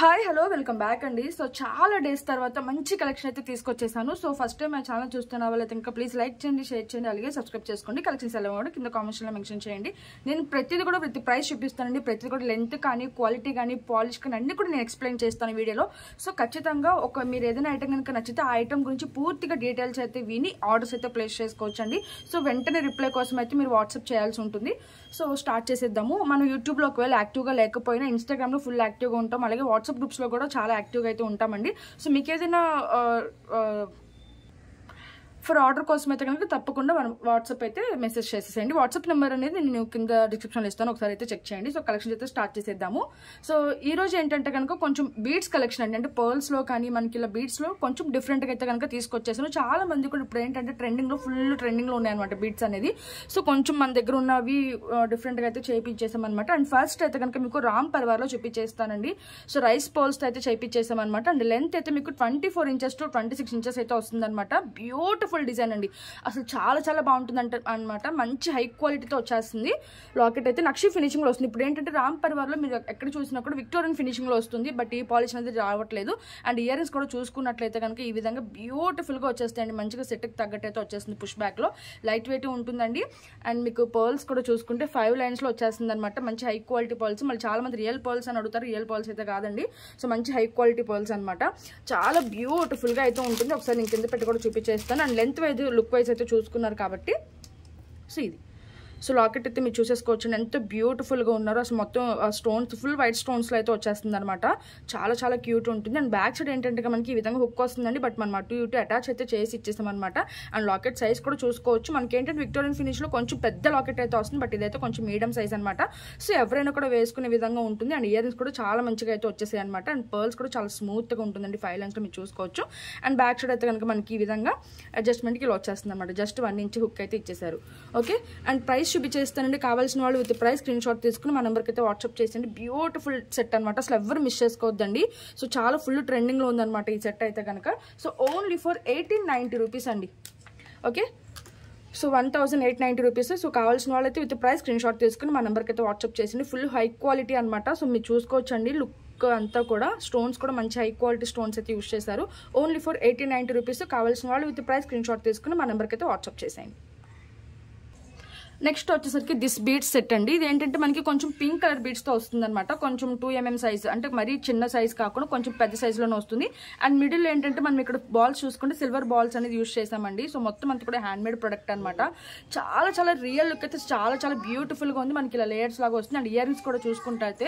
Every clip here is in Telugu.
హాయ్ హలో వెల్కమ్ బ్యాక్ అండి. సో చాలా డేస్ తర్వాత మంచి కలెక్షన్ అయితే తీసుకొచ్చేసాను. సో ఫస్ట్ టైం మా ఛానల్ చూస్తున్న వాళ్ళైతే ఇంకా ప్లీజ్ లైక్ చేయండి, షేర్ చేయండి, అలాగే సబ్స్క్రైబ్ చేసుకోండి. కలెక్షన్స్ ఎలా కూడా కింద కామెంట్స్లో మెన్షన్ చేయండి. నేను ప్రతిదీ కూడా ప్రతి ప్రైస్ చూపిస్తానండి. ప్రతిదీ కూడా లెంత్ కానీ క్వాలిటీ కానీ పాలిష్ కానీ అన్ని కూడా నేను ఎక్స్ప్లెయిన్ చేస్తాను వీడియోలో. సో ఖచ్చితంగా మీరు ఏదైనా ఐటమ్ కనుక నచ్చితే ఆ ఐటమ్ గురించి పూర్తిగా డీటెయిల్స్ అయితే విని ఆర్డర్స్ అయితే ప్లేస్ చేసుకోవచ్చండి. సో వెంటనే రిప్లై కోసం అయితే మీరు వాట్సాప్ చేయాల్సి ఉంటుంది. సో స్టార్ట్ చేసేద్దాము. మనం యూట్యూబ్లో ఒకవేళ యాక్టివ్గా లేకపోయినా ఇన్స్టాగ్రామ్లో ఫుల్ యాక్టివ్గా ఉంటాం, అలాగే వాట్సాప్ గ్రూప్స్లో కూడా చాలా యాక్టివ్గా అయితే ఉంటామండి. సో మీకు ఏదైనా ఫర్ ఆర్డర్ కోసం అయితే కనుక తప్పకుండా వాట్సాప్ అయితే మెసేజ్ చేసేసేయండి. వాట్సాప్ నెంబర్ అనేది నేను కింద డిస్క్రిప్షన్లో ఇస్తాను, ఒకసారి అయితే చెక్ చేయండి. సో కలెక్షన్ అయితే స్టార్ట్ చేసేద్దాము. సో ఈ రోజు ఏంటంటే కనుక కొంచెం బీడ్స్ కలెక్షన్ అండి, అంటే పర్ల్స్లో కానీ మనకి ఇలా బీడ్స్లో కొంచెం డిఫరెంట్గా అయితే కనుక తీసుకొచ్చేసాను. చాలా మంది కూడా ఇప్పుడు ఏంటంటే ఫుల్ ట్రెండింగ్లో ఉన్నాయన్నమాట బీడ్స్ అనేది. సో కొంచెం మన దగ్గర ఉన్నవి డిఫరెంట్గా అయితే చేయించేసామన్నమాట. అండ్ ఫస్ట్ అయితే కనుక మీకు రామ్ పర్వార్లో చూపించేస్తానండి. సో రైస్ పర్ల్స్ అయితే చేయించేసామన్నమాట. అండ్ లెంత్ అయితే మీకు 24 ఇంచెస్ టు 26 ఇంచెస్ అయితే వస్తుందన్నమాట. బ్యూటిఫుల్ డిజైన్ అండి, అసలు చాలా చాలా బాగుంటుంది అనమాట. మంచి హై క్వాలిటీతో వచ్చేస్తుంది. లాకెట్ అయితే నక్షి ఫినిషింగ్ లో వస్తుంది. ఇప్పుడు ఏంటంటే రామ్ పర్వార్లో మీరు ఎక్కడ చూసినా కూడా విక్టోరియన్ ఫినిషింగ్ లో వస్తుంది, బట్ ఈ పాలిష్ అనేది రావట్లేదు. అండ్ ఇయర్ రింగ్స్ కూడా చూసుకున్నట్లయితే కనుక ఈ విధంగా బ్యూటిఫుల్ గా వచ్చేస్తాయండి. మంచిగా సెట్ కి తగ్గట్టు అయితే వచ్చేస్తుంది. పుష్ బ్యాక్ లో లైట్ వెయిట్ ఉంటుందండి. అండ్ మీకు పర్ల్స్ కూడా చూసుకుంటే 5 లైన్స్ లో వచ్చేస్తుంది అనమాట. మంచి హై క్వాలిటీ పర్ల్స్. మళ్ళీ చాలా మంది రియల్ పర్ల్స్ అని అడుగుతారు, రియల్ పర్ల్స్ అయితే కాదండి. సో మంచి హై క్వాలిటీ పర్ల్స్ అనమాట. చాలా బ్యూటిఫుల్ గా అయితే ఉంటుంది. ఒకసారి నేను కింద పెట్టి కూడా చూపించేస్తాను. And length wise look wise అయితే చూసుకున్నారు కాబట్టి సో ఇది. సో లాకెట్ అయితే మీరు చూసేసుకోవచ్చు ఎంత బ్యూటిఫుల్గా ఉన్నారో. అసలు మొత్తం స్టోన్స్ ఫుల్ వైట్ స్టోన్స్లో అయితే వచ్చేస్తుంది అనమాట. చాలా చాలా క్యూట్ ఉంటుంది. అండ్ బ్యాక్ సైడ్ ఏంటంటే మనకి ఈ విధంగా హుక్ వస్తుందండి, బట్ మనం అటు ఇటు అటాచ్ అయితే చేసి ఇచ్చేస్తాం అనమాట. అండ్ లాకెట్ సైజ్ కూడా చూసుకోవచ్చు. మనకి ఏంటంటే విక్టోరియన్ ఫినిష్లో కొంచెం పెద్ద లాకెట్ అయితే వస్తుంది, బట్ ఇదైతే కొంచెం మీడియం సైజ్ అనమాట. సో ఎవరైనా కూడా వేసుకునే విధంగా ఉంటుంది. అండ్ ఇయర్ రింగ్స్ కూడా చాలా మంచిగా అయితే వచ్చేసాయి అనమాట. అండ్ పర్ల్స్ కూడా చాలా స్మూత్గా ఉంటుందండి. 5 లైన్స్లో మీరు చూసుకోవచ్చు. అండ్ బ్యాక్ సైడ్ అయితే కనుక మనకి ఈ విధంగా అడ్జస్ట్మెంట్కి ఇలా వచ్చేస్తుంది అనమాట. జస్ట్ 1 ఇంచ్ హుక్ అయితే ఇచ్చేసారు. ఓకే, అండ్ ప్రైస్ చూపించేస్తానండి. కావాల్సిన వాళ్ళు విత్ ప్రైస్ స్క్రీన్ షాట్ తీసుకుని మా నెంబర్కి అయితే వాట్సాప్ చేసేయండి. బ్యూటిఫుల్ సెట్ అనమాట. అసలు ఎవరు మిస్ చేసుకోవద్దండి. సో చాలా ఫుల్ ట్రెండింగ్లో ఉందన్నమాట ఈ సెట్ అయితే కనుక. సో ఓన్లీ ఫర్ 1890 రూపీస్ అండి. Okay, so 1890 rupees. సో కావాల్సిన వాళ్ళైతే విత్ ప్రైస్ స్క్రీన్ షాట్ తీసుకుని మా నెంబర్కి అయితే వాట్సాప్ చేసింది. ఫుల్ హై క్వాలిటీ అనమాట. సో మీరు చూసుకోవచ్చండి లుక్ అంతా కూడా. స్టోన్స్ కూడా మంచి హై క్వాలిటీ స్టోన్స్ అయితే యూస్ చేశారు. Only for 1890 rupees. కావాల్సిన వాళ్ళు విత్ ప్రైస్ స్క్రీన్ షాట్ తీసుకుని మా నెంబర్కి అయితే వాట్సాప్ చేసేయండి. నెక్స్ట్ వచ్చేసరికి దిస్ బీడ్స్ సెట్ అండి. ఇది ఏంటంటే మనకి కొంచెం పింక్ కలర్ బీడ్స్ తో వస్తుంది అనమాట. కొంచెం 2mm సైజ్, అంటే మరీ చిన్న సైజ్ కాకుండా కొంచెం పెద్ద సైజ్ లోనే వస్తుంది. అండ్ మిడిల్ ఏంటంటే మనం ఇక్కడ బాల్స్ చూసుకుంటే సిల్వర్ బాల్స్ అనేది యూజ్ చేసామండి. సో మొత్తం అంతా కూడా హ్యాండ్ మేడ్ ప్రొడక్ట్ అనమాట. చాలా చాలా రియల్ లుక్ అయితే చాలా చాలా బ్యూటిఫుల్ గా ఉంది. మనకి ఇలా లేయర్స్ లాగా వస్తుంది. అండ్ ఇయర్ రింగ్స్ కూడా చూసుకుంటే అయితే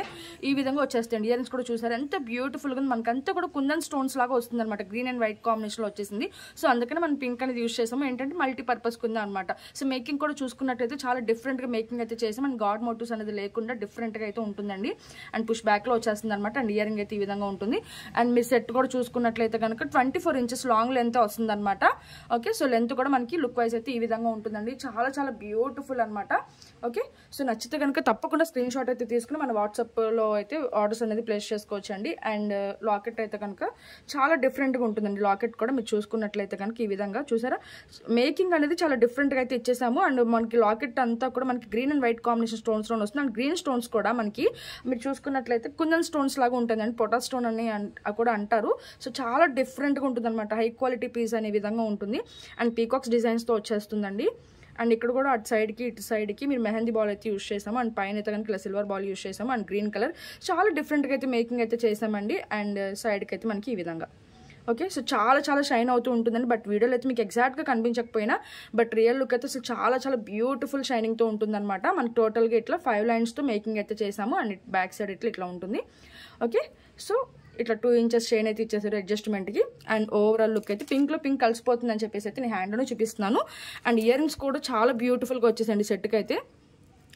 ఈ విధంగా వచ్చేస్తాయండి. ఇయర్ రింగ్స్ కూడా చూసారు ఎంత బ్యూటిఫుల్ గా ఉంది. మనకంతా కూడా కుందన్ స్టోన్స్ లాగా వస్తుంది అనమాట. గ్రీన్ అండ్ వైట్ కాంబినేషన్ లో వచ్చేసింది. సో అందుకనే మనం పింక్ అనేది యూజ్ చేసాము. ఏంటంటే మల్టీపర్పస్ కుందా అనమాట. సో మేకింగ్ కూడా చూసుకున్నట్టయితే చాలా డిఫరెంట్ గా మేకింగ్ అయితే చేసాం. అండ్ గాడ్ మోటివ్స్ అనేది లేకుండా డిఫరెంట్ గా అయితే ఉంటుందండి. అండ్ పుష్ బ్యాక్ లో వచ్చేస్తుంది అనమాట. అండ్ ఇయర్ రింగ్ అయితే ఈ విధంగా ఉంటుంది. అండ్ మీ సెట్ కూడా చూసుకున్నట్లయితే కనుక 24 ఇంచెస్ లాంగ్ లెంత్ వస్తుంది అనమాట. ఓకే, సో లెంత్ కూడా మనకి లుక్ వైజ్ అయితే ఈ విధంగా ఉంటుందండి. చాలా చాలా బ్యూటిఫుల్ అనమాట. ఓకే, సో నచ్చితే కనుక తప్పకుండా స్క్రీన్ షాట్ అయితే తీసుకుని మన వాట్సాప్ లో అయితే ఆర్డర్స్ అనేది ప్లేస్ చేసుకోవచ్చు అండి. అండ్ లాకెట్ అయితే కనుక చాలా డిఫరెంట్ గా ఉంటుందండి. లాకెట్ కూడా మీరు చూసుకున్నట్లయితే కనుక ఈ విధంగా చూసారా, మేకింగ్ అనేది చాలా డిఫరెంట్ గా అయితే ఇచ్చేసాము. అండ్ మనకి లాకెట్ అంతా కూడా మనకి green and white combination stones లో వస్తుంది. అండ్ గ్రీన్ స్టోన్స్ కూడా మనకి మీరు చూసుకున్నట్లయితే కుందన్ స్టోన్స్ లాగా ఉంటుంది అండి. పొటా స్టోన్ అని కూడా అంటారు. సో చాలా డిఫరెంట్ గా ఉంటుంది అనమాట. హై క్వాలిటీ పీస్ అనే విధంగా ఉంటుంది. అండ్ పీకాక్స్ డిజైన్స్ తో వచ్చేస్తుందండి. అండ్ ఇక్కడ కూడా అటు సైడ్కి ఇటు సైడ్కి మీరు మెహందీ బాల్ అయితే యూస్ చేసాము. అండ్ పైన అయితే కనుక ఇలా సిల్వర్ బాల్ యూస్ చేసాము. అండ్ గ్రీన్ కలర్ చాలా డిఫరెంట్గా అయితే మేకింగ్ అయితే చేసామండి. అండ్ సైడ్కి అయితే మనకి ఈ విధంగా. ఓకే, సో చాలా చాలా షైన్ అవుతూ ఉంటుందండి. బట్ వీడియోలో అయితే మీకు ఎగ్జాక్ట్గా కనిపించకపోయినా బట్ రియల్ లుక్ అయితే అసలు చాలా చాలా బ్యూటిఫుల్ షైనింగ్తో ఉంటుందన్నమాట. మనకి టోటల్గా ఇట్లా 5 లైన్స్తో మేకింగ్ అయితే చేసాము. అండ్ బ్యాక్ సైడ్ ఇట్లా ఉంటుంది. ఓకే, సో ఇట్లా 2 ఇంచెస్ చైన్ అయితే ఇచ్చేసారు అడ్జస్ట్మెంట్కి. అండ్ ఓవరాల్ లుక్ అయితే పింక్లో పింక్ కలిసిపోతుందని చెప్పేసి అయితే నేను హ్యాండ్లో చూపిస్తున్నాను. అండ్ ఇయర్ రింగ్స్ కూడా చాలా బ్యూటిఫుల్గా వచ్చేసండి సెట్కి అయితే.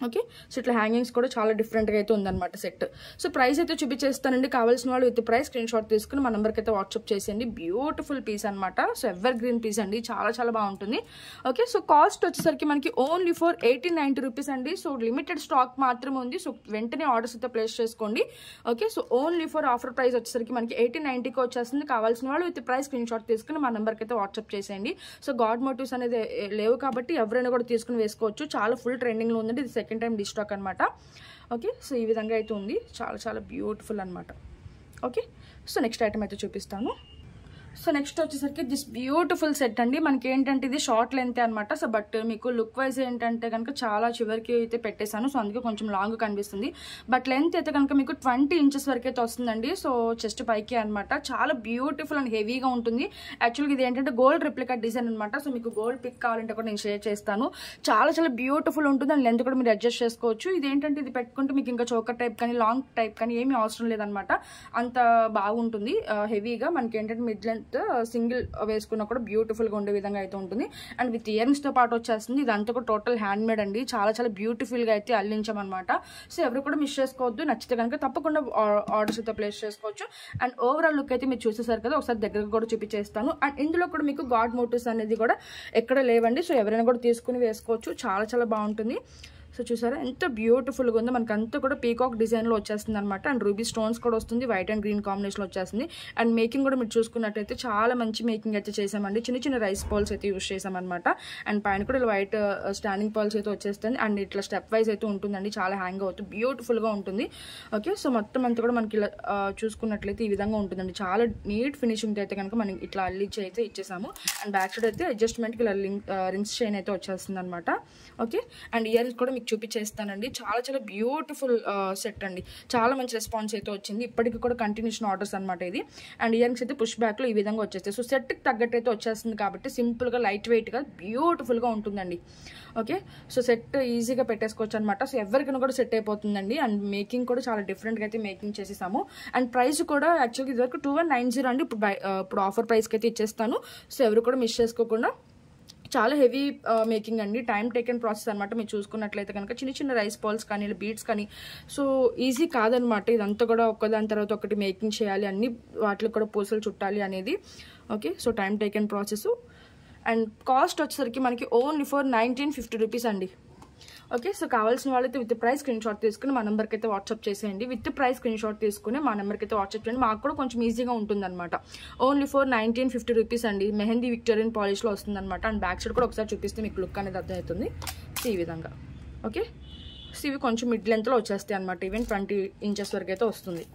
ఓకే, సో ఇట్లా హ్యాంగింగ్స్ కూడా చాలా డిఫరెంట్గా అయితే ఉందన్నమాట సెట్. సో ప్రైస్ అయితే చూపించేస్తానండి. కావాల్సిన వాళ్ళు విత్ ప్రైస్ స్క్రీన్ షాట్ తీసుకుని మా నెంబర్కి అయితే వాట్సాప్ చేసేయండి. బ్యూటిఫుల్ పీస్ అనమాట. సో ఎవర్ గ్రీన్ పీస్ అండి, చాలా చాలా బాగుంటుంది. ఓకే, సో కాస్ట్ వచ్చేసరికి మనకి ఓన్లీ ఫర్ 1890 రూపీస్ అండి. సో లిమిటెడ్ స్టాక్ మాత్రమే ఉంది. సో వెంటనే ఆర్డర్స్ అయితే ప్లేస్ చేసుకోండి. Okay, so only for offer price వచ్చేసరికి మనకి 1890కి వచ్చేస్తుంది. కావాల్సిన వాళ్ళు విత్ ప్రైస్ స్క్రీన్ షాట్ తీసుకుని మా నెంబర్కి అయితే వాట్సాప్ చేసేయండి. సో గాడ్ మోటివ్స్ అనేది లేవు కాబట్టి ఎవరైనా కూడా తీసుకుని వేసుకోవచ్చు. చాలా ఫుల్ ట్రెండింగ్లో ఉందండి. ఇది సెకండ్ టైం డిస్టాక్ అనమాట. ఓకే, సో ఈ విధంగా అయితే ఉంది. చాలా చాలా బ్యూటిఫుల్ అనమాట. ఓకే, సో నెక్స్ట్ ఐటమ్ అయితే చూపిస్తాను. సో నెక్స్ట్ వచ్చేసరికి దిస్ బ్యూటిఫుల్ సెట్ అండి. మనకి ఏంటంటే ఇది షార్ట్ లెంత్ అనమాట. సో బట్ మీకు లుక్ వైజ్ ఏంటంటే కనుక చాలా చివరికి అయితే పెట్టేశాను. సో అందుకే కొంచెం లాంగ్ కనిపిస్తుంది. బట్ లెంత్ అయితే కనుక మీకు 20 ఇంచెస్ వరకు అయితే వస్తుందండి. సో చెస్ట్ పైకి అనమాట. చాలా బ్యూటిఫుల్ అండ్ హెవీగా ఉంటుంది. యాక్చువల్గా ఇది ఏంటంటే గోల్డ్ రిప్లికా డిజైన్ అనమాట. సో మీకు గోల్డ్ పిక్ కావాలంటే కూడా నేను షేర్ చేస్తాను. చాలా చాలా బ్యూటిఫుల్ ఉంటుంది. అండ్ లెంత్ కూడా మీరు అడ్జస్ట్ చేసుకోవచ్చు. ఇది ఏంటంటే ఇది పెట్టుకుంటే మీకు ఇంకా చోకర్ టైప్ కానీ లాంగ్ టైప్ కానీ ఏమీ అవసరం లేదనమాట. అంత బాగుంటుంది. హెవీగా మనకి ఏంటంటే మిడ్ లెంత్ సింగిల్ వేసుకున్నా కూడా బ్యూటిఫుల్ గా ఉండే విధంగా అయితే ఉంటుంది. అండ్ విత్ ఇయరింగ్స్ తో పాటు వచ్చేస్తుంది. ఇదంతా కూడా టోటల్ హ్యాండ్ మేడ్ అండి. చాలా చాలా బ్యూటిఫుల్ గా అయితే అల్లించామన్నమాట. సో ఎవరు కూడా మిస్ చేసుకోవద్దు. నచ్చితే కనుక తప్పకుండా ఆర్డర్స్ అయితే ప్లేస్ చేసుకోవచ్చు. అండ్ ఓవరాల్ లుక్ అయితే మీరు చూసేసారు కదా, ఒకసారి దగ్గరకు కూడా చూపించేస్తాను. అండ్ ఇందులో కూడా మీకు గాడ్ మోటివ్స్ అనేది కూడా ఎక్కడ లేవండి. సో ఎవరైనా కూడా తీసుకుని వేసుకోవచ్చు. చాలా చాలా బాగుంటుంది. సో చూసారా ఎంత బ్యూటిఫుల్గా ఉందో. మనకి అంతా కూడా పీకాక్ డిజైన్లో వచ్చేస్తుంది అనమాట. అండ్ రూబీ స్టోన్స్ కూడా వస్తుంది. వైట్ అండ్ గ్రీన్ కాంబినేషన్లో వచ్చేస్తుంది. అండ్ మేకింగ్ కూడా మీరు చూసుకున్నట్టయితే చాలా మంచి మేకింగ్ అయితే చేసామండి. చిన్న చిన్న రైస్ పాల్స్ అయితే యూస్ చేసామన్నమాట. అండ్ పైన కూడా ఇలా వైట్ స్టాండింగ్ పాల్స్ అయితే వచ్చేస్తుంది. అండ్ ఇట్లా స్టెప్ వైజ్ అయితే ఉంటుందండి. చాలా హ్యాంగ్ అవుతుంది. బ్యూటిఫుల్గా ఉంటుంది. ఓకే, సో మొత్తం అంతా కూడా మనకి ఇలా చూసుకున్నట్లయితే ఈ విధంగా ఉంటుందండి. చాలా నీట్ ఫినిషింగ్ అయితే కనుక మనం ఇట్లా అల్లిచ్చి అయితే ఇచ్చేసాము. అండ్ బ్యాక్ సైడ్ అయితే అడ్జస్ట్మెంట్కి ఇలా రింగ్స్ చైన్ అయితే వచ్చేస్తుంది అనమాట. ఓకే, అండ్ ఇయర్స్ కూడా చూపించేస్తానండి. చాలా చాలా బ్యూటిఫుల్ సెట్ అండి. చాలా మంచి రెస్పాన్స్ అయితే వచ్చింది. ఇప్పటికి కూడా కంటిన్యూషన్ ఆర్డర్స్ అనమాట ఇది. అండ్ ఇయరింగ్స్ అయితే పుష్ బ్యాక్ లో ఈ విధంగా వచ్చేస్తాయి. సో సెట్కి తగ్గట్టు అయితే వచ్చేస్తుంది కాబట్టి సింపుల్ గా లైట్ వెయిట్ గా బ్యూటిఫుల్ గా ఉంటుందండి. ఓకే, సో సెట్ ఈజీగా పెట్టేసుకోవచ్చు అనమాట. సో ఎవరికైనా కూడా సెట్ అయిపోతుందండి. అండ్ మేకింగ్ కూడా చాలా డిఫరెంట్ గా అయితే మేకింగ్ చేసేసాము. అండ్ ప్రైస్ కూడా యాక్చువల్గా ఇదివరకు 2190 అండి. ఇప్పుడు ఆఫర్ ప్రైస్ కి అయితే ఇచ్చేస్తాను. సో ఎవరు కూడా మిస్ చేసుకోకుండా. చాలా హెవీ మేకింగ్ అండి. టైం టేకెన్ ప్రాసెస్ అనమాట. మీరు చూసుకున్నట్లయితే కనుక చిన్న చిన్న రైస్ బాల్స్ కానీ బీడ్స్ కానీ సో ఈజీ కాదనమాట. ఇదంతా కూడా ఒక్కదాని తర్వాత ఒకటి మేకింగ్ చేయాలి. అన్ని వాటికి కూడా పూసలు చుట్టాలి అనేది. Okay, so time taken process. And cost వచ్చేసరికి మనకి ఓన్లీ ఫర్ 1950 రూపీస్ అండి. ఓకే, సో కావాల్సిన వాళ్ళైతే విత్ ప్రైస్ స్క్రీన్ షాట్ తీసుకుని మా నెంబర్కి అయితే వాట్సాప్ చేసేయండి. విత్ ప్రైస్ స్క్రీన్ షాట్ తీసుకుని మా నెంబర్కి అయితే వాట్సాప్ చేయండి. మాకు కూడా కొంచెం ఈజీగా ఉంటుంది అనమాట. ఓన్లీ ఫర్ 1950 రూపీస్ అండి. మెహందీ విక్టోరియన్ పాలిష్లో వస్తుంది అనమాట. అండ్ బ్యాక్ సైడ్ కూడా ఒకసారి చూపిస్తే మీకు లుక్ అనేది అర్థమవుతుంది. సో ఈ విధంగా. ఓకే, సో ఇవి కొంచెం మిడ్ లెంత్లో వచ్చేస్తాయి అనమాట. ఈవెన్ 20 ఇంచెస్ వరకు అయితే వస్తుంది.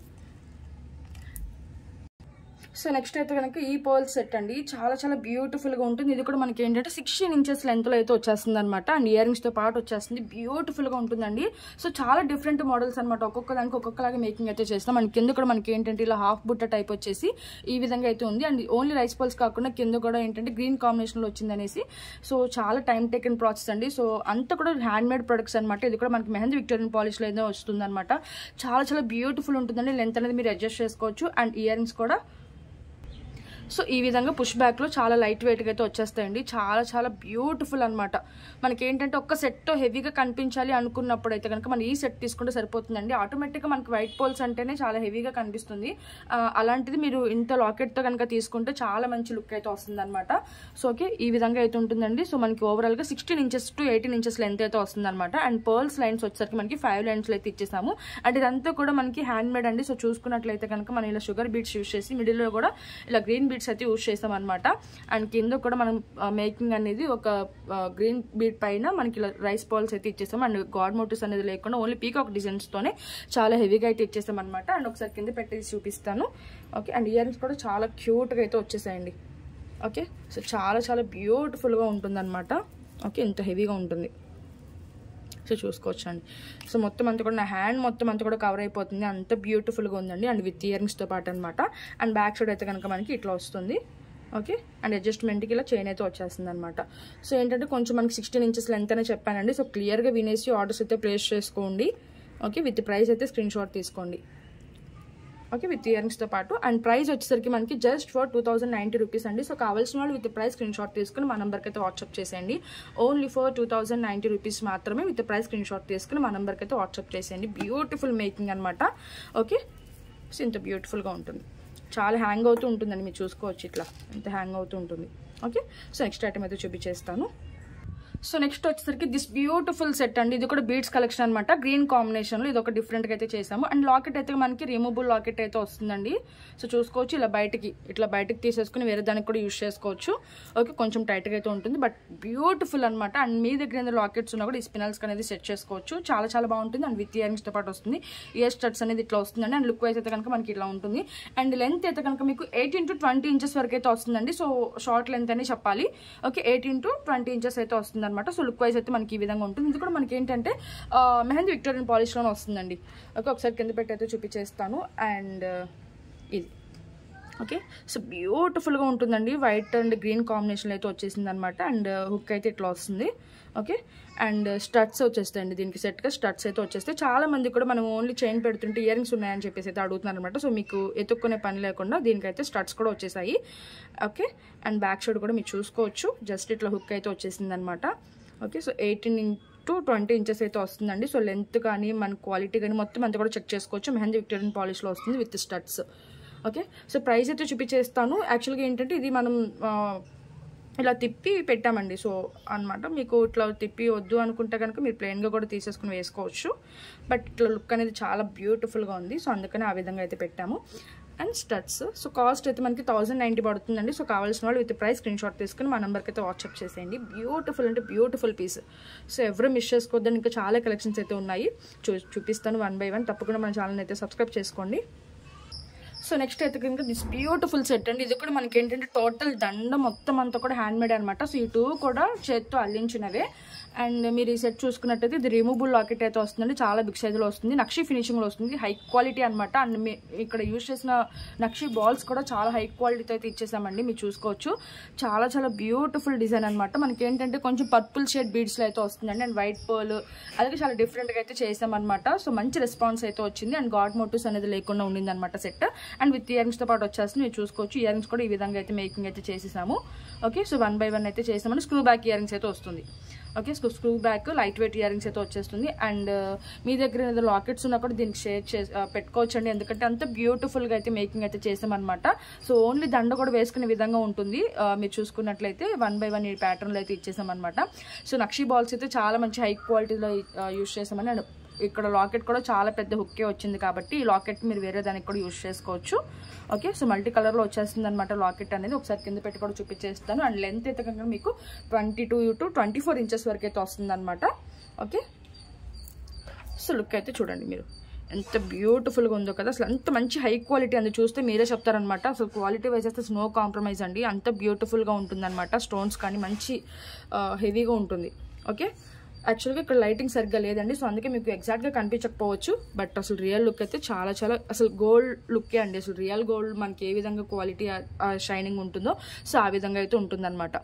సో నెక్స్ట్ అయితే కనుక ఈ పర్ల్ సెట్ అండి. చాలా చాలా బ్యూటిఫుల్ గా ఉంటుంది. ఇది కూడా మనకి ఏంటంటే 16 ఇంచెస్ లెంత్ లో అయితే వచ్చేస్తుంది అనమాట. అండ్ ఇయరింగ్స్ తో పాటు వచ్చేస్తుంది. బ్యూటిఫుల్ గా ఉంటుందండి. సో చాలా డిఫరెంట్ మోడల్స్ అనమాట. ఒక్కొక్క దానికి ఒక్కొక్కలాగా మేకింగ్ అయితే చేస్తాం. అండ్ కింద కూడా మనకి ఏంటంటే ఇలా హాఫ్ బుట్ట టైప్ వచ్చేసి ఈ విధంగా అయితే ఉంది. అండ్ ఓన్లీ రైస్ పర్ల్స్ కాకుండా కింద కూడా ఏంటంటే గ్రీన్ కాంబినేషన్ లో వచ్చింది అనేసి. సో చాలా టైం టేకెన్ ప్రాసెస్ అండి. సో అంతా కూడా హ్యాండ్ మేడ్ ప్రొడక్ట్స్ అనమాట. ఇది కూడా మనకి మెహందీ విక్టోరియన్ పాలిష్ లో అయితే వస్తుంది అనమాట. చాలా చాలా బ్యూటిఫుల్ ఉంటుందండి. లెంత్ అనేది మీరు అడ్జస్ట్ చేసుకోవచ్చు. అండ్ ఇయరింగ్స్ కూడా సో ఈ విధంగా పుష్ బ్యాక్ లో చాలా లైట్ వెయిట్ గా అయితే వచ్చేస్తాయండి. చాలా చాలా బ్యూటిఫుల్ అనమాట. మనకి ఏంటంటే ఒక్క సెట్ తో హెవీగా కనిపించాలి అనుకున్నప్పుడు అయితే కనుక మనం ఈ సెట్ తీసుకుంటే సరిపోతుందండి. ఆటోమేటిక్ గా మనకి వైట్ పోల్స్ అంటేనే చాలా హెవీగా కనిపిస్తుంది. అలాంటిది మీరు ఇంత లాకెట్ తో కనుక తీసుకుంటే చాలా మంచి లుక్ అయితే వస్తుంది అనమాట. సో ఓకే, ఈ విధంగా అయితే ఉంటుందండి. సో మనకి ఓవరాల్ గా 16 ఇంచెస్ టు 18 ఇంచెస్ లెంత్ అయితే వస్తుంది అనమాట. అండ్ పర్ల్స్ లైన్స్ వచ్చేసరికి మనకి 5 లైన్స్ అయితే ఇచ్చేసాము. అండ్ ఇదంతా కూడా మనకి హ్యాండ్ మేడ్ అండి. సో చూసుకున్నట్లయితే కనుక మనం ఇలా షుగర్ బీట్స్ యూస్ చేసి మిడిల్ లో కూడా ఇలా గ్రీన్ బీట్స్ అయితే యూస్ చేసాం అనమాట. అండ్ కింద కూడా మనం మేకింగ్ అనేది ఒక గ్రీన్ బీట్ పైన మనకి ఇలా రైస్ బాల్స్ అయితే ఇచ్చేసాం. అండ్ గాడ్ మోటివ్స్ అనేది లేకుండా ఓన్లీ పీకాక్ డిజైన్స్ తోనే చాలా హెవీగా అయితే ఇచ్చేసాం అనమాట. అండ్ ఒకసారి కింద పెట్టేసి చూపిస్తాను. ఓకే, అండ్ ఇయరింగ్స్ కూడా చాలా క్యూట్ గా అయితే వచ్చేసాయండి. ఓకే, సో చాలా చాలా బ్యూటిఫుల్ గా ఉంటుంది అనమాట. ఓకే, ఇంత హెవీగా ఉంటుంది. సో చూసుకోవచ్చు అండి. సో మొత్తం అంతా కూడా నా హ్యాండ్ మొత్తం అంతా కూడా కవర్ అయిపోతుంది. అంత బ్యూటిఫుల్గా ఉందండి. అండ్ విత్ ఇయరింగ్స్తో పాటు అనమాట. అండ్ బ్యాక్ సైడ్ అయితే కనుక మనకి ఇట్లా వస్తుంది. ఓకే, అండ్ అడ్జస్ట్మెంట్కి ఇలా చైన్ అయితే వచ్చేస్తుంది అనమాట. సో ఏంటంటే కొంచెం మనకి 16 ఇంచెస్ లెంత్ అనే చెప్పానండి. సో క్లియర్గా వినేసి ఆర్డర్స్ అయితే ప్లేస్ చేసుకోండి. ఓకే, విత్ ప్రైస్ అయితే స్క్రీన్ షాట్ తీసుకోండి. ఓకే, విత్ ఇయరింగ్స్తో పాటు. అండ్ ప్రైస్ వచ్చేసరికి మనకి జస్ట్ ఫర్ 2090 రూపీస్ అండి. సో కావాల్సిన వాళ్ళు విత్ ప్రైస్ స్క్రీన్ షాట్ తీసుకుని మా నెంబర్కి అయితే వాట్సాప్ చేసేయండి. ఓన్లీ ఫర్ 2090 రూపీస్ మాత్రమే. విత్ ప్రైస్ స్క్రీన్ షాట్ తీసుకుని మా నెంబర్కి అయితే వాట్సాప్ చేసేయండి. బ్యూటిఫుల్ మేకింగ్ అనమాట. ఓకే, సో ఇంత బ్యూటిఫుల్గా ఉంటుంది. చాలా హ్యాంగ్ అవుతూ ఉంటుందండి. మీరు చూసుకోవచ్చు ఇట్లా ఎంత హ్యాంగ్ అవుతూ ఉంటుంది. ఓకే, సో నెక్స్ట్ ఐటమ్ అయితే చూపించేస్తాను. సో నెక్స్ట్ వచ్చేసరికి దిస్ బ్యూటిఫుల్ సెట్ అండి. ఇది కూడా బీడ్స్ కలెక్షన్ అనమాట. గ్రీన్ కాంబినేషన్ లో ఇది ఒక డిఫరెంట్ గా అయితే చేసాము. అండ్ లాకెట్ అయితే మనకి రిమూవబుల్ లాకెట్ అయితే వస్తుందండి. సో చూసుకోవచ్చు, ఇట్లా బయటకి తీసేసుకుని వేరే దానికి కూడా యూజ్ చేసుకోవచ్చు. ఓకే, కొంచెం టైట్ గా అయితే ఉంటుంది, బట్ బ్యూటిఫుల్ అనమాట. అండ్ మీ దగ్గర ఏదైనా లాకెట్స్ ఉన్నా కూడా ఈ స్పినల్స్ అనేది సెట్ చేసుకోవచ్చు. చాలా చాలా బాగుంటుంది. అండ్ విత్ ఇయరింగ్స్ తో పాటు వస్తుంది. ఇయర్ స్టడ్స్ అనేది ఇట్లా వస్తుందండి. అండ్ లుక్ వైజ్ అయితే కనుక మనకి ఇట్లా ఉంటుంది. అండ్ లెంత్ అయితే కనుక మీకు 18 to 20 ఇంచెస్ వరకు అయితే వస్తుందండి. సో షార్ట్ లెంత్ అని చెప్పాలి. ఓకే, 18 to 20 ఇంచెస్ అయితే వస్తుంది అనమాట. సో లుక్ వైజ్ అయితే మనకి ఈ విధంగా ఉంటుంది. ఇది కూడా మనకి ఏంటంటే మెహందీ విక్టోరియన్ పాలిష్ లోనే వస్తుందండి. ఓకే, ఒకసారి కింద పెట్టి అయితే చూపించేస్తాను. అండ్ ఇది ఓకే, సో బ్యూటిఫుల్గా ఉంటుందండి. వైట్ అండ్ గ్రీన్ కాంబినేషన్ అయితే వచ్చేసింది అనమాట. అండ్ హుక్ అయితే ఇట్లా వస్తుంది. ఓకే, అండ్ స్టడ్స్ వచ్చేస్తాయండి. దీనికి సెట్గా స్టడ్స్ అయితే వచ్చేస్తాయి. చాలా మంది కూడా మనం ఓన్లీ చైన్ పెడుతుంటే ఇయరింగ్స్ ఉన్నాయని చెప్పేసి అయితే అడుగుతున్నారు అనమాట. సో మీకు ఎత్తుక్కునే పని లేకుండా దీనికైతే స్టడ్స్ కూడా వచ్చేసాయి. ఓకే, అండ్ బ్యాక్ సైడ్ కూడా మీరు చూసుకోవచ్చు. జస్ట్ ఇట్లా హుక్ అయితే వచ్చేసింది అనమాట. ఓకే, సో 18 to 20 ఇంచెస్ అయితే వస్తుందండి. సో లెంత్ కానీ మన క్వాలిటీ కానీ మొత్తం అంతా కూడా చెక్ చేసుకోవచ్చు. మెహందీ విక్టోరియన్ పాలిష్లో వస్తుంది with studs. Okay, so price అయితే చూపించేస్తాను. యాక్చువల్గా ఏంటంటే ఇది మనం ఇలా తిప్పి పెట్టామండి. సో అనమాట, మీకు ఇట్లా తిప్పి వద్దు అనుకుంటే కనుక మీరు ప్లెయిన్గా కూడా తీసేసుకుని వేసుకోవచ్చు. బట్ ఇట్లా లుక్ అనేది చాలా బ్యూటిఫుల్గా ఉంది. సో అందుకని ఆ విధంగా అయితే పెట్టాము. And studs. సో కాస్ట్ అయితే మనకి 1090 పడుతుందండి. సో కావాల్సిన వాళ్ళు విత్ ప్రైస్ స్క్రీన్ షాట్ తీసుకుని మా నెంబర్కి అయితే వాట్సాప్ చేసేయండి. బ్యూటిఫుల్ అంటే బ్యూటిఫుల్ పీస్. సో ఎవరు మిస్ చేసుకోవద్దని ఇంకా చాలా కలెక్షన్స్ అయితే ఉన్నాయి. చూపిస్తాను 1 by 1. తప్పకుండా మన ఛానల్ అయితే సబ్స్క్రైబ్ చేసుకోండి. సో నెక్స్ట్ అయితే కనుక దిస్ బ్యూటిఫుల్ సెట్ అండి. ఇది కూడా మనకి ఏంటంటే టోటల్ దండ మొత్తం అంతా కూడా హ్యాండ్ మేడ్ అనమాట. సో ఈ 2 కూడా చేత్తో అల్లించినవే. అండ్ మీరు ఈ సెట్ చూసుకున్నట్టయితే ఇది రిమూవబుల్ లాకెట్ అయితే వస్తుందండి. చాలా బిగ్ సైజులో వస్తుంది. నక్షి ఫినిషింగ్లో వస్తుంది. హై క్వాలిటీ అనమాట. అండ్ ఇక్కడ యూజ్ చేసిన నక్షి బాల్స్ కూడా చాలా హై క్వాలిటీతో అయితే ఇచ్చేసామండి. మీరు చూసుకోవచ్చు. చాలా చాలా బ్యూటిఫుల్ డిజైన్ అనమాట. మనకి ఏంటంటే కొంచెం పర్పుల్ షేడ్ బీడ్స్లో అయితే వస్తుందండి. అండ్ వైట్ పర్ల్ అలాగే చాలా డిఫరెంట్గా అయితే చేసామన్నమాట. సో మంచి రెస్పాన్స్ అయితే వచ్చింది. అండ్ గాడ్ మోటివ్స్ అనేది లేకుండా ఉండింది అనమాట సెట్. అండ్ విత్ ఇయరింగ్స్తో పాటు వచ్చేస్తుంది. మీరు చూసుకోవచ్చు. ఇయరింగ్స్ కూడా ఈ విధంగా అయితే మేకింగ్ అయితే చేసేసాము. ఓకే, సో 1 by 1 అయితే చేసామని. స్క్రూ బ్యాక్ ఇయరింగ్స్ అయితే వస్తుంది. Okay, screw back light weight earrings అయితే వచ్చేస్తుంది. అండ్ మీ దగ్గర ఏదో లాకెట్స్ ఉన్నా కూడా దీనికి షేర్ పెట్టుకోవచ్చు అండి. ఎందుకంటే అంత బ్యూటిఫుల్గా అయితే మేకింగ్ అయితే చేసామన్నమాట. సో ఓన్లీ దండ కూడా వేసుకునే విధంగా ఉంటుంది. మీరు చూసుకున్నట్లయితే 1 by 1 ఈ ప్యాటర్న్లో అయితే ఇచ్చేసామన్నమాట. సో నక్షి బాల్స్ అయితే చాలా మంచి హై క్వాలిటీలో యూజ్ చేసామని. అండ్ ఇక్కడ లాకెట్ కూడా చాలా పెద్ద హుక్కే వచ్చింది కాబట్టి ఈ లాకెట్ మీరు వేరే దానికి కూడా యూజ్ చేసుకోవచ్చు. ఓకే, సో మల్టీ కలర్లో వచ్చేస్తుంది అనమాట లాకెట్ అనేది. ఒకసారి కింద పెట్టి కూడా చూపించేస్తాను. అండ్ లెంత్ అయితే కనుక మీకు 22 to 24 ఇంచెస్ వరకు అయితే వస్తుంది అనమాట. ఓకే, సో లుక్ అయితే చూడండి మీరు ఎంత బ్యూటిఫుల్గా ఉందో కదా. అసలు అంత మంచి హై క్వాలిటీ అంది. చూస్తే మీరే చెప్తారనమాట. అసలు క్వాలిటీ వైజ్ అయితే నో కాంప్రమైజ్ అండి. అంత బ్యూటిఫుల్గా ఉంటుంది అనమాట. స్టోన్స్ కానీ మంచి హెవీగా ఉంటుంది. ఓకే, యాక్చువల్గా ఇక్కడ లైటింగ్ సరిగ్గా లేదండి. సో అందుకే మీకు ఎగ్జాక్ట్గా కనిపించకపోవచ్చు. బట్ అసలు రియల్ లుక్ అయితే చాలా చాలా అసలు గోల్డ్ లుక్కే అండి. అసలు రియల్ గోల్డ్ మనకి ఏ విధంగా క్వాలిటీ షైనింగ్ ఉంటుందో సో ఆ విధంగా అయితే ఉంటుందన్నమాట.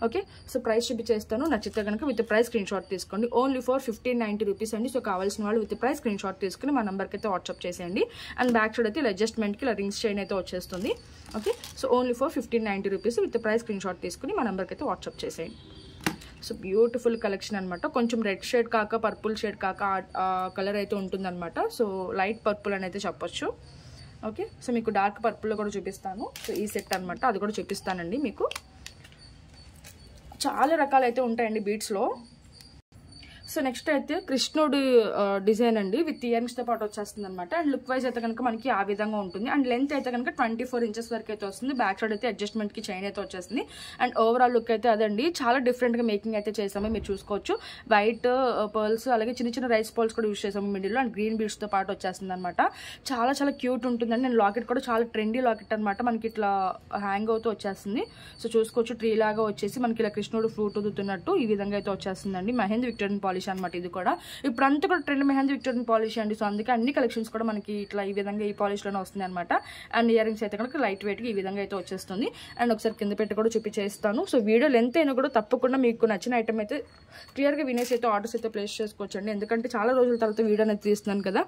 ఓకే, సో ప్రైస్ చూపించేస్తాను. నచ్చితే కనుక విత్ ప్రైస్ స్క్రీన్ షాట్ తీసుకోండి. ఓన్లీ ఫర్ 1590 రూపీస్ అండి. సో కావాల్సిన వాళ్ళు విత్ ప్రైస్ స్క్రీన్ షాట్ తీసుకుని మా నెంబర్కి అయితే వాట్సాప్ చేసేయండి. అండ్ బ్యాక్ సైడ్ అయితే ఇలా అడ్జస్ట్మెంట్కి ఇలా రింగ్స్ చైన్ అయితే వచ్చేస్తుంది. Okay, so only for 1590 rupees with price screen shot తీసుకుని మా నెంబర్కి అయితే వాట్సాప్ చేసేయండి. సో బ్యూటిఫుల్ కలెక్షన్ అనమాట. కొంచెం రెడ్ షేడ్ కాక పర్పుల్ షేడ్ కాక కలర్ అయితే ఉంటుందన్నమాట. సో లైట్ పర్పుల్ అని అయితే చెప్పొచ్చు. ఓకే, సో మీకు డార్క్ పర్పుల్లో కూడా చూపిస్తాను. సో ఈ సెట్ అనమాట, అది కూడా చూపిస్తానండి. మీకు చాలా రకాలు అయితే ఉంటాయండి బీడ్స్లో. సో నెక్స్ట్ అయితే కృష్ణుడి డిజైన్ అండి విత్ ఇయరింగ్స్తో పాటు వచ్చేస్తుంది అనమాట. అండ్ లుక్ వైజ్ అయితే కనుక మనకి ఆ విధంగా ఉంటుంది. అండ్ లెంత్ అయితే కనుక 24 ఇంచెస్ వరకు అయితే వస్తుంది. బ్యాక్ సైడ్ అయితే అడ్జస్ట్మెంట్కి చైన్ అయితే వచ్చేస్తుంది. అండ్ ఓవరాల్ లుక్ అయితే అదండి. చాలా డిఫరెంట్గా మేకింగ్ అయితే చేసాము. మీరు చూసుకోవచ్చు. వైట్ పర్ల్స్ అలాగే చిన్న చిన్న రైస్ పర్ల్స్ కూడా యూజ్ చేసాము మిడిల్లో. అండ్ గ్రీన్ బీడ్స్తో పాటు వచ్చేస్తుంది అనమాట. చాలా చాలా క్యూట్ ఉంటుందండి. అండ్ లాకెట్ కూడా చాలా ట్రెండీ లాకెట్ అనమాట. మనకి ఇట్లా హ్యాంగ్ అవుతూ వచ్చేస్తుంది. సో చూసుకోవచ్చు. ట్రీ లాగా వచ్చేసి మనకి ఇలా కృష్ణుడు ఫ్రూట్ ఊదుతున్నట్టు ఈ విధంగా అయితే వచ్చేస్తుందండి. మెహందీ విక్టోరియన్ పాలిష్ అనమాట. ఇది కూడా ఇప్పుడు అంతా కూడా ట్రెండ్ మెహందీ విక్టోరియన్ పాలిష్ అండి. సో అందుకే అన్ని కలెక్షన్స్ కూడా మనకి ఇట్లా ఈ విధంగా ఈ పాలిష్ లోనే వస్తుంది అనమాట. అండ్ ఇయరింగ్స్ అయితే కనుక లైట్ వెయిట్ గా ఈ విధంగా అయితే వచ్చేస్తుంది. అండ్ ఒకసారి కింద పెట్టి కూడా చూపించేస్తాను. సో వీడియో లెంత్ అయినా కూడా తప్పకుండా మీకు నచ్చిన ఐటమ్ అయితే క్లియర్ గా వినేసి అయితే ఆర్డర్స్ అయితే ప్లేస్ చేసుకోవచ్చండి. ఎందుకంటే చాలా రోజుల తర్వాత వీడియో అనేది తీస్తున్నాను కదా.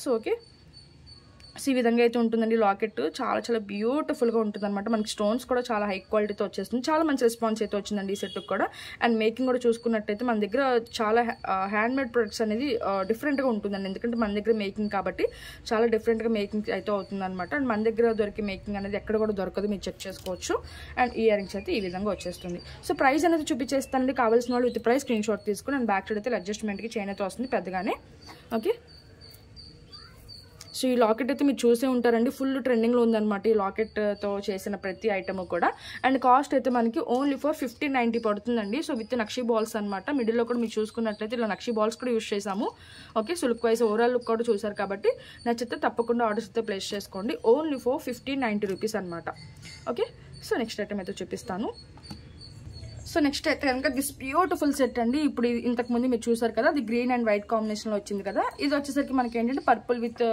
సో ఓకే, సో ఈ విధంగా అయితే ఉంటుందండి లాకెట్. చాలా చాలా బ్యూటిఫుల్గా ఉంటుంది అనమాట. మనకి స్టోన్స్ కూడా చాలా హై క్వాలిటీతో వచ్చేస్తుంది. చాలా మంచి రెస్పాన్స్ అయితే వచ్చిందండి ఈ సెట్కి కూడా. అండ్ మేకింగ్ కూడా చూసుకున్నట్టయితే మన దగ్గర చాలా హ్యాండ్మేడ్ ప్రొడక్ట్స్ అనేది డిఫరెంట్గా ఉంటుందండి. ఎందుకంటే మన దగ్గర మేకింగ్ కాబట్టి చాలా డిఫరెంట్గా మేకింగ్ అయితే అవుతుంది అనమాట. అండ్ మన దగ్గర దొరికే మేకింగ్ అనేది ఎక్కడ కూడా దొరకదు, మీరు చెక్ చేసుకోవచ్చు. అండ్ ఇయర్ రింగ్స్ అయితే ఈ విధంగా వచ్చేస్తుంది. సో ప్రైస్ అనేది చూపించేస్తానండి. కావాల్సిన వాళ్ళు విత్ ప్రైస్ స్క్రీన్ షాట్ తీసుకుని అండ్ బ్యాక్ సైడ్ అయితే అడ్జస్ట్మెంట్కి చైన్ అయితే వస్తుంది పెద్దగానే. ఓకే, సో ఈ లాకెట్ అయితే మీరు చూసే ఉంటారండి, ఫుల్ ట్రెండింగ్లో ఉందన్నమాట ఈ లాకెట్తో చేసిన ప్రతి ఐటమ్ కూడా. అండ్ కాస్ట్ అయితే మనకి ఓన్లీ ఫర్ 1590 పడుతుందండి. సో విత్ నక్షి బాల్స్ అనమాట. మిడిల్లో కూడా మీరు చూసుకున్నట్లయితే ఇలా నక్షి బాల్స్ కూడా యూస్ చేసాము. Okay, so look wise overall look కూడా చూసారు కాబట్టి నచ్చితే తప్పకుండా ఆర్డర్స్ అయితే ప్లేస్ చేసుకోండి. ఓన్లీ ఫర్ 1590 రూపీస్ అనమాట. ఓకే, సో నెక్స్ట్ ఐటమ్ అయితే చూపిస్తాను. సో నెక్స్ట్ అయితే కనుక దిస్ బ్యూటిఫుల్ సెట్ అండి. ఇప్పుడు ఇంతకు ముందు మీరు చూసారు కదా, అది గ్రీన్ అండ్ వైట్ కాంబినేషన్లో వచ్చింది కదా. ఇది వచ్చేసరికి మనకి ఏంటంటే పర్పుల్ విత్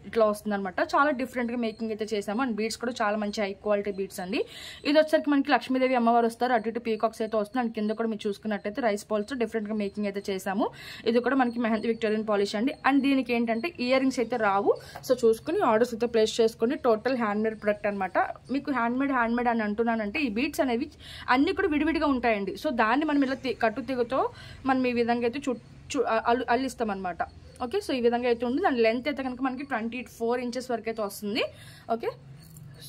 ఇట్లా వస్తుంది అనమాట. చాలా డిఫరెంట్గా మేకింగ్ అయితే చేసాము. అండ్ బీడ్స్ కూడా చాలా మంచి హై క్వాలిటీ బీడ్స్ అండి. ఇది వచ్చేసరికి మనకి లక్ష్మీదేవి అమ్మవారు వస్తారు, అటు ఇటు పీకాక్స్ అయితే వస్తుంది. అండ్ కింద కూడా మీరు చూసుకున్నట్టయితే రైస్ బాల్స్ డిఫరెంట్గా మేకింగ్ అయితే చేసాము. ఇది కూడా మనకి మెహందీ విక్టోరియన్ పాలిష్ అండి. అండ్ దీనికి ఏంటంటే ఇయర్ రింగ్స్ అయితే రావు. సో చూసుకుని ఆర్డర్స్ అయితే ప్లేస్ చేసుకుని టోటల్ హ్యాండ్మేడ్ ప్రొడక్ట్ అనమాట. మీకు హ్యాండ్మేడ్ అని అంటున్నానంటే ఈ బీడ్స్ అనేవి అన్ని కూడా విడివిడిగా ఉంటాయండి. సో దాన్ని మనం ఇలా కట్టు తీగతో మనం ఈ విధంగా అయితే అల్లిస్తాం అనమాట. ఓకే, సో ఈ విధంగా అయితే ఉంటుంది. దాని లెంత్ అయితే కనుక మనకి 24 ఇంచెస్ వరకు అయితే వస్తుంది. ఓకే,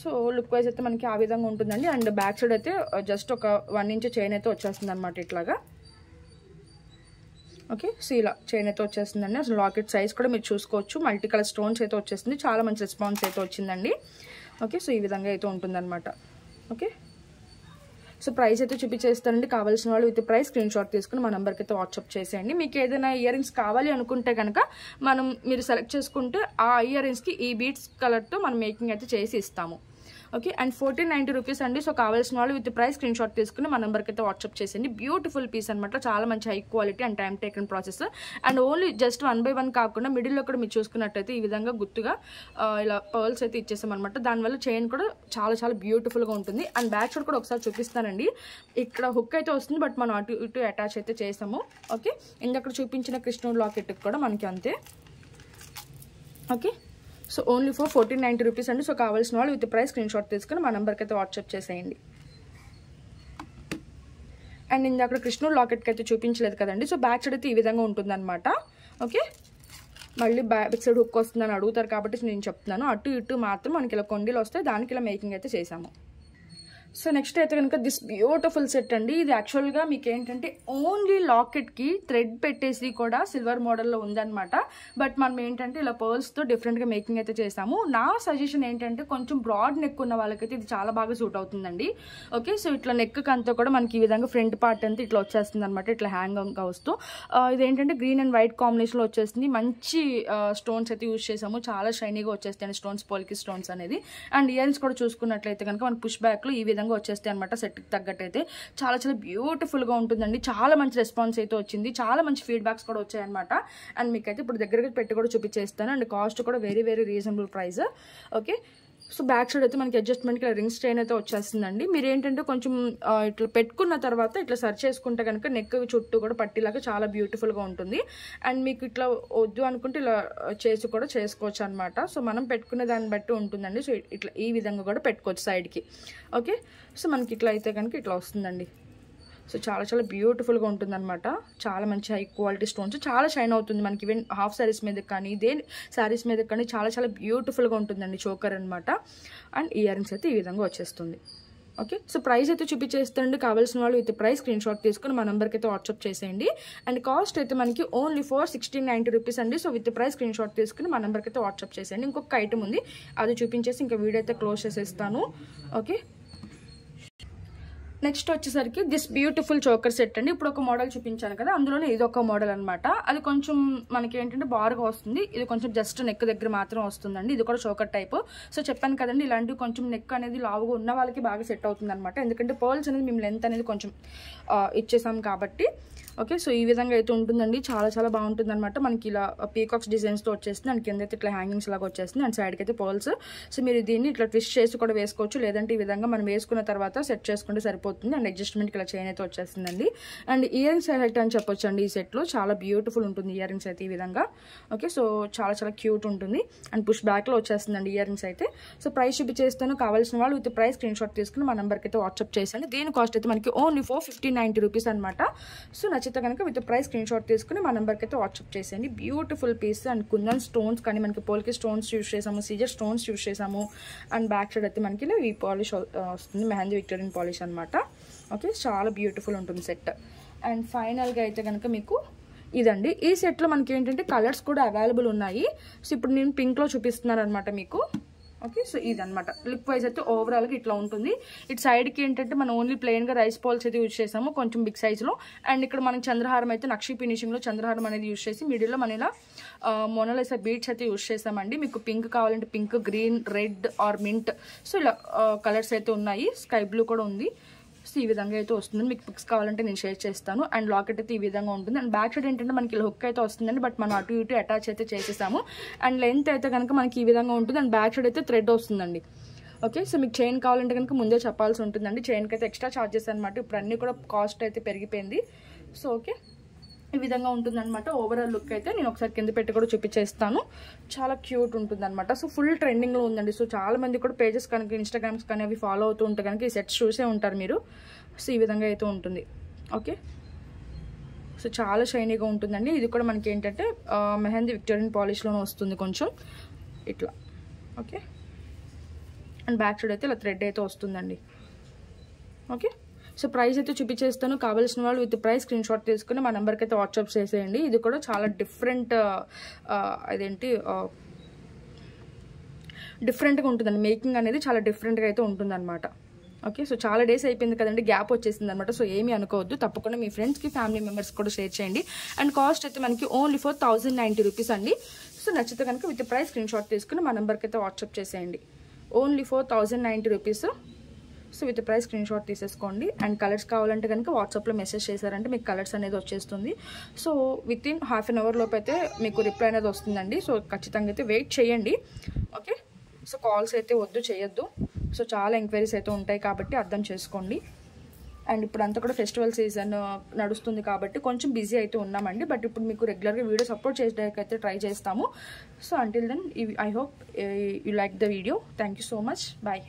సో లుక్ వైజ్ అయితే మనకి ఆ విధంగా ఉంటుందండి. అండ్ బ్యాక్ సైడ్ అయితే జస్ట్ ఒక 1 ఇంచ్ చైన్ అయితే వచ్చేస్తుంది అనమాట ఇట్లాగా. ఓకే, సో ఇలా చైన్ అయితే వచ్చేస్తుందండి. అసలు లాకెట్ సైజ్ కూడా మీరు చూసుకోవచ్చు. మల్టీ కలర్ స్టోన్స్ అయితే వచ్చేస్తుంది. చాలా మంచి రెస్పాన్స్ అయితే వచ్చిందండి. ఓకే, సో ఈ విధంగా అయితే ఉంటుందన్నమాట. ఓకే, సో ప్రైస్ అయితే చూపించేస్తానండి. కావాల్సిన వాళ్ళు విత్ ప్రైస్ స్క్రీన్ షాట్ తీసుకుని మా నెంబర్కి అయితే వాట్సాప్ చేసేయండి. మీకు ఏదైనా ఇయర్ రింగ్స్ కావాలి అనుకుంటే కనుక మీరు సెలెక్ట్ చేసుకుంటే ఆ ఇయర్ రింగ్స్కి ఈ బీడ్స్ కలర్తో మనం మేకింగ్ అయితే చేసి ఇస్తాము. ఓకే, అండ్ 1490 రూపీస్ అండి. సో కావాల్సిన వాళ్ళు విత్ ప్రైస్ స్క్రీన్ షాట్ తీసుకుని మా నెంబర్కి అయితే వాట్సాప్ చేసేయండి. బ్యూటిఫుల్ పీస్ అనమాట. చాలా మంచి high quality and time taken process. And only just 1 by 1 కాకుండా మిడిల్లో కూడా మీరు చూసుకున్నట్టయితే ఈ విధంగా గుర్తుగా ఇలా పర్ల్స్ అయితే ఇచ్చేసాం అనమాట. దానివల్ల చైన్ కూడా చాలా చాలా బ్యూటిఫుల్గా ఉంటుంది. అండ్ బ్యాక్ సైడ్ కూడా ఒకసారి చూపిస్తానండి. ఇక్కడ హుక్ అయితే వస్తుంది, బట్ మనం అటు ఇటు అటాచ్ అయితే చేసాము. ఓకే, ఇంకక్కడ చూపించిన కృష్ణుడు లాకెట్కి కూడా మనకి అంతే. Okay, so only for 1490 rupees అండి. సో కావాల్సిన వాళ్ళు విత్ ప్రైస్ స్క్రీన్ షాట్ తీసుకుని మా నెంబర్కి అయితే వాట్సాప్ చేసేయండి. అండ్ ఇందాక కృష్ణుడు లాకెట్కి అయితే చూపించలేదు కదండి. సో బ్యాక్ సైడ్ అయితే ఈ విధంగా ఉంటుందన్నమాట. ఓకే, మళ్ళీ బ్యాక్ సైడ్ హుక్ వస్తుందని అడుగుతారు కాబట్టి నేను చెప్తున్నాను. అటు ఇటు మాత్రం మనకి ఇలా కొండీలు వస్తాయి, దానికి ఇలా మేకింగ్ అయితే చేసాము. సో నెక్స్ట్ అయితే కనుక దిస్ బ్యూటిఫుల్ సెట్ అండి. ఇది యాక్చువల్గా మీకు ఏంటంటే ఓన్లీ లాకెట్కి థ్రెడ్ పెట్టేసి కూడా సిల్వర్ మోడల్లో ఉందన్నమాట. బట్ మనం ఏంటంటే ఇలా పర్ల్స్తో డిఫరెంట్గా మేకింగ్ అయితే చేసాము. నా సజెషన్ ఏంటంటే కొంచెం బ్రాడ్ నెక్ ఉన్న వాళ్ళకైతే ఇది చాలా బాగా సూట్ అవుతుందండి. ఓకే, సో ఇట్లా నెక్ అంతా కూడా మనకి ఈ విధంగా ఫ్రంట్ పార్ట్ అంతా ఇట్లా వచ్చేస్తుంది అనమాట, ఇట్లా హ్యాంగ్ వస్తూ. ఇదేంటంటే గ్రీన్ అండ్ వైట్ కాంబినేషన్లో వచ్చేస్తుంది. మంచి స్టోన్స్ అయితే యూజ్ చేసాము, చాలా షైనీగా వచ్చేస్తాయి స్టోన్స్, పోల్కి స్టోన్స్ అనేది. అండ్ ఇయర్స్ కూడా చూసుకున్నట్లయితే కనుక మన పుష్ బ్యాక్లో ఈ విధంగా వచ్చేస్తాయి అనమాట. సెట్కి తగ్గట్టయితే చాలా చాలా బ్యూటిఫుల్గా ఉంటుందండి. చాలా మంచి రెస్పాన్స్ అయితే వచ్చింది, చాలా మంచి ఫీడ్బ్యాక్స్ కూడా వచ్చాయన్నమాట. అండ్ మీకైతే ఇప్పుడు దగ్గరగా పెట్టి కూడా చూపించేస్తాను. అండ్ కాస్ట్ కూడా very very reasonable price. Okay, so back side అయితే మనకి అడ్జస్ట్మెంట్కి రింగ్స్ చైన్ అయితే వచ్చేస్తుందండి. మీరు ఏంటంటే కొంచెం ఇట్లా పెట్టుకున్న తర్వాత ఇట్లా సర్చ్ చేసుకుంటే కనుక నెక్ చుట్టూ కూడా పట్టిలాగా చాలా బ్యూటిఫుల్గా ఉంటుంది. అండ్ మీకు ఇట్లా వద్దు అనుకుంటే ఇలా చేసి కూడా చేసుకోవచ్చు అనమాట. సో మనం పెట్టుకునే దాన్ని బట్టి ఉంటుందండి. సో ఇట్లా ఈ విధంగా కూడా పెట్టుకోవచ్చు సైడ్కి. ఓకే, సో మనకి ఇట్లా అయితే కనుక ఇట్లా వస్తుందండి. సో చాలా చాలా బ్యూటిఫుల్గా ఉంటుందన్నమాట. చాలా మంచి హై క్వాలిటీ స్టోన్స్, చాలా షైన్ అవుతుంది మనకి. ఈవెన్ హాఫ్ శారీస్ మీద కానీ ఇదే శారీస్ మీద కానీ చాలా చాలా బ్యూటిఫుల్గా ఉంటుందండి చోకర్ అనమాట. అండ్ ఇయర్ రింగ్స్ అయితే ఈ విధంగా వచ్చేస్తుంది. ఓకే, సో ప్రైస్ అయితే చూపించేస్తానండి. కావాల్సిన వాళ్ళు విత్ ప్రైస్ స్క్రీన్ షాట్ తీసుకుని మా నెంబర్కి అయితే వాట్సాప్ చేసేయండి. అండ్ కాస్ట్ అయితే మనకి ఓన్లీ ఫర్ 1690 రూపీస్ అండి. So with price screen shot తీసుకుని మా నెంబర్కి అయితే వాట్సాప్ చేసేయండి. ఇంకొక ఐటమ్ ఉంది, అది చూపించేసి ఇంకా వీడియో అయితే క్లోజ్ చేసేస్తాను. ఓకే, నెక్స్ట్ వచ్చేసరికి దిస్ బ్యూటిఫుల్ చోకర్ సెట్ అండి. ఇప్పుడు ఒక మోడల్ చూపించాను కదా, అందులోనే ఇది ఒక మోడల్ అనమాట. అది కొంచెం మనకి ఏంటంటే బార్గా వస్తుంది. ఇది కొంచెం జస్ట్ నెక్ దగ్గర మాత్రం వస్తుందండి. ఇది కూడా చోకర్ టైప్. సో చెప్పాను కదండి, ఇలాంటివి కొంచెం నెక్ అనేది లావుగా ఉన్న వాళ్ళకి బాగా సెట్ అవుతుంది అనమాట. ఎందుకంటే పర్ల్స్ అనేది మేము లెంత్ అనేది కొంచెం ఇచ్చేసాం కాబట్టి. ఓకే, సో ఈ విధంగా అయితే ఉంటుందండి. చాలా చాలా బాగుంటుంది అనమాట. మనకి ఇలా పీకాక్స్ డిజైన్స్తో వచ్చేస్తుంది అండ్ కింద అయితే ఇట్లా హ్యాంగింగ్స్ లాగా వచ్చేస్తుంది అండ్ సైడ్కి అయితే పర్ల్స్. సో మీరు దీన్ని ఇట్లా ట్విస్ట్ చేసి కూడా వేసుకోవచ్చు, లేదంటే ఈ విధంగా మనం వేసుకున్న తర్వాత సెట్ చేసుకుంటే సరిపోతుంది. అండ్ అడ్జస్ట్మెంట్కి ఇలా చైన్ అయితే వచ్చేస్తుందండి. అండ్ ఇయర్ రింగ్స్ హైలైట్ అని చెప్పొచ్చు అండి. ఈ సెట్లో చాలా బ్యూటిఫుల్ ఉంటుంది ఇయర్ రింగ్స్ అయితే ఈ విధంగా. ఓకే, సో చాలా చాలా క్యూట్ ఉంటుంది అండ్ పుష్ బ్యాక్లో వచ్చేస్తుందండి ఇయర్ రింగ్స్ అయితే. సో ప్రైస్ చూపించేస్తాను, కావాల్సిన వాళ్ళు విత్ ప్రైస్ స్క్రీన్ షాట్ తీసుకుని మా నెంబర్కి అయితే వాట్సాప్ చేసండి. దీని కాస్ట్ అయితే మనకి ఓన్లీ 1590 రూపీస్ అనమాట. సో నచ్చితే కనుక విత్ ప్రైస్ స్క్రీన్ షాట్ తీసుకుని మా నెంబర్కి అయితే వాట్సాప్ చేసేయండి. Beautiful piece and kundan stones కానీ మనకి పోల్కి స్టోన్స్ యూస్ చేసాము, సీజర్ స్టోన్స్ యూస్ చేసాము అండ్ బ్యాక్ సైడ్ అయితే మనకి ఈ పాలిష్ వస్తుంది, మెహందీ విక్టోరియన్ పాలిష్ అనమాట. ఓకే, చాలా బ్యూటిఫుల్ ఉంటుంది సెట్. అండ్ ఫైనల్గా అయితే కనుక మీకు ఇదండి. ఈ సెట్లో మనకి ఏంటంటే కలర్స్ కూడా అవైలబుల్ ఉన్నాయి. సో ఇప్పుడు నేను పింక్లో చూపిస్తున్నాను అనమాట మీకు. ఓకే, సో ఇదనమాట లుక్ వైజ్ అయితే ఓవరాల్గా ఇట్లా ఉంటుంది. ఇటు సైడ్కి ఏంటంటే మనం ఓన్లీ ప్లెయిన్గా రైస్ బాల్స్ అయితే యూజ్ చేసాము కొంచెం బిగ్ సైజ్లో. అండ్ ఇక్కడ మనం చంద్రహారం అయితే నక్షి ఫినిషింగ్లో చంద్రహారం అనేది యూజ్ చేసి మిడిల్లో మనం ఇలా మొనాలిసా బీడ్స్ అయితే యూజ్ చేసామండి. మీకు పింక్ కావాలంటే pink, green, red or mint, so ఇలా కలర్స్ అయితే ఉన్నాయి. స్కై బ్లూ కూడా ఉంది. సో ఈ విధంగా అయితే వస్తుంది. మీకు పిక్స్ కావాలంటే నేను షేర్ చేస్తాను. అండ్ లాకెట్ అయితే ఈ విధంగా ఉంటుంది. అండ్ బ్యాక్ సైడ్ ఏంటంటే మనకి ఇలా హుక్ అయితే వస్తుందండి, బట్ మనం అటు ఇటు అటాచ్ అయితే చేసేసాము. అండ్ లెంత్ అయితే కనుక మనకి ఈ విధంగా ఉంటుంది. అండ్ బ్యాక్ సైడ్ అయితే థ్రెడ్ వస్తుందండి. ఓకే, సో మీకు చైన్ కావాలంటే కనుక ముందే చెప్పాల్సి ఉంటుందండి. చైన్కి అయితే ఎక్స్ట్రా ఛార్జెస్ అనమాట. ఇప్పుడు అన్నీ కూడా కాస్ట్ అయితే పెరిగిపోయింది. సో ఓకే, ఈ విధంగా ఉంటుందన్నమాట. ఓవరాల్ లుక్ అయితే నేను ఒకసారి కింద పెట్టి కూడా చూపించేస్తాను. చాలా క్యూట్ ఉంటుంది అనమాట. సో ఫుల్ ట్రెండింగ్లో ఉందండి. సో చాలా మంది కూడా పేజెస్ కనుక ఇన్స్టాగ్రామ్స్ కానీ అవి ఫాలో అవుతూ ఉంటే కనుక ఈ సెట్స్ చూసే ఉంటారు మీరు. సో ఈ విధంగా అయితే ఉంటుంది. ఓకే, సో చాలా షైనీగా ఉంటుందండి. ఇది కూడా మనకి ఏంటంటే మెహందీ విక్టోరియన్ పాలిష్లోనే వస్తుంది కొంచెం ఇట్లా. ఓకే, అండ్ బ్యాక్ సైడ్ అయితే ఇలా థ్రెడ్ అయితే వస్తుందండి. ఓకే, సో ప్రైస్ అయితే చూపించేస్తాను. కావాల్సిన వాళ్ళు విత్ ప్రైస్ స్క్రీన్ షాట్ తీసుకుని మా నెంబర్కి అయితే వాట్సాప్ చేసేయండి. ఇది కూడా చాలా డిఫరెంట్గా ఉంటుందండి. మేకింగ్ అనేది చాలా డిఫరెంట్గా అయితే ఉంటుందన్నమాట. ఓకే, సో చాలా డేస్ అయిపోయింది కదండి, గ్యాప్ వచ్చేసింది అనమాట. సో ఏమీ అనుకోవద్దు, తప్పకుండా మీ ఫ్రెండ్స్కి, ఫ్యామిలీ మెంబర్స్ కూడా షేర్ చేయండి. అండ్ కాస్ట్ అయితే మనకి ఓన్లీ 1090 రూపీస్ అండి. సో నచ్చితే కనుక విత్ ప్రైస్ స్క్రీన్ షాట్ తీసుకుని మా నెంబర్కి అయితే వాట్సాప్ చేసేయండి. Only 4090 rupees. So with price screenshot తీసేసుకోండి. అండ్ కలర్స్ కావాలంటే కనుక వాట్సాప్లో మెసేజ్ చేశారంటే మీకు కలర్స్ అనేది వచ్చేస్తుంది. So within half an hour లోపు అయితే మీకు రిప్లై అనేది వస్తుందండి. సో ఖచ్చితంగా అయితే వెయిట్ చేయండి. ఓకే, సో కాల్స్ అయితే వద్దు, చేయొద్దు. సో చాలా ఎంక్వైరీస్ అయితే ఉంటాయి కాబట్టి అర్థం చేసుకోండి. అండ్ ఇప్పుడు అంతా కూడా ఫెస్టివల్ సీజన్ నడుస్తుంది కాబట్టి కొంచెం బిజీ అయితే ఉన్నామండి. బట్ ఇప్పుడు మీకు రెగ్యులర్గా వీడియో సపోర్ట్ చేయడానికి అయితే ట్రై చేస్తాము. So until then I hope you like the video. Thank you so much. Bye.